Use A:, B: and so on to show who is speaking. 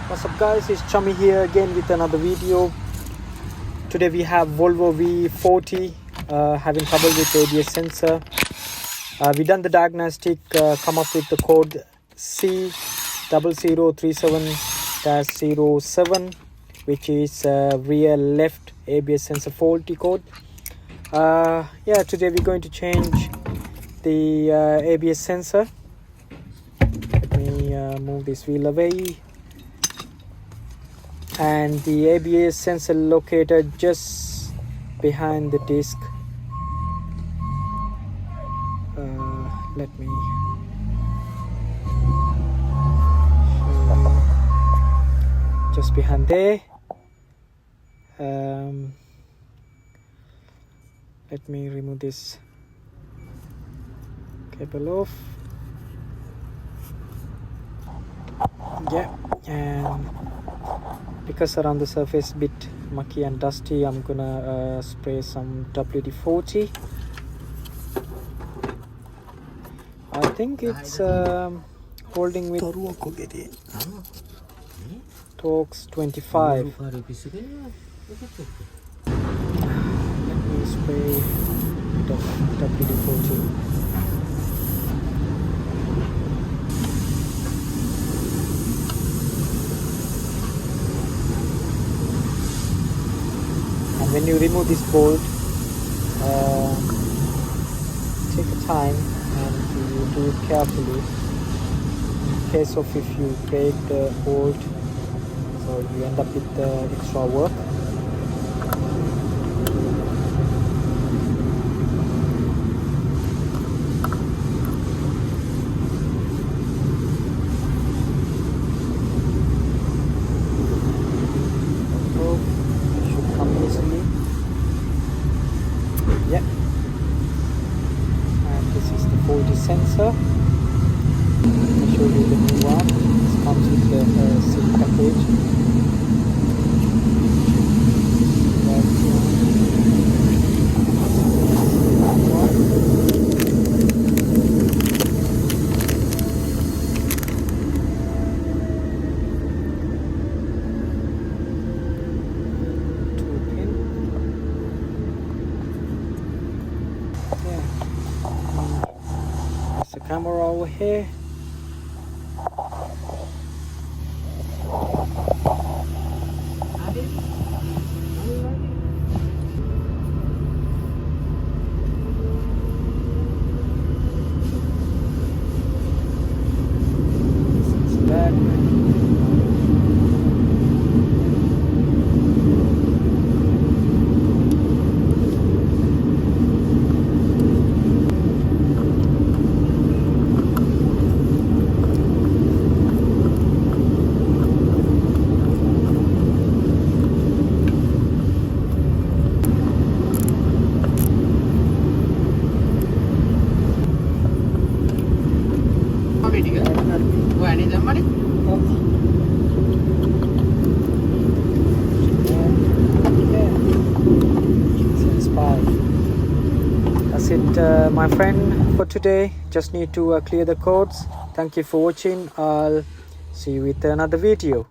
A: What's up guys, it's Chummy here again with another video. Today we have Volvo v40 having trouble with ABS sensor. We done the diagnostic, come up with the code C0037-07, which is rear left ABS sensor faulty code. Yeah, today we're going to change the ABS sensor. Let me move this wheel away. And the ABS sensor located just behind the disc. Let me show you. Just behind there. Let me remove this cable off. Yeah, and because around the surface bit mucky and dusty, I'm gonna spray some WD-40. I think it's holding with Torx 25. Let me spray a bit of WD-40. When you remove this bolt, take a time and you do it carefully. In case of if you break the bolt, so you end up with the extra work. Yeah, and this is the 40 sensor. I'll show you the new one. This comes with the SIM package. There's the camera over here. This is back. That's it, my friend, for today. Just need to clear the codes. Thank you for watching. I'll see you with another video.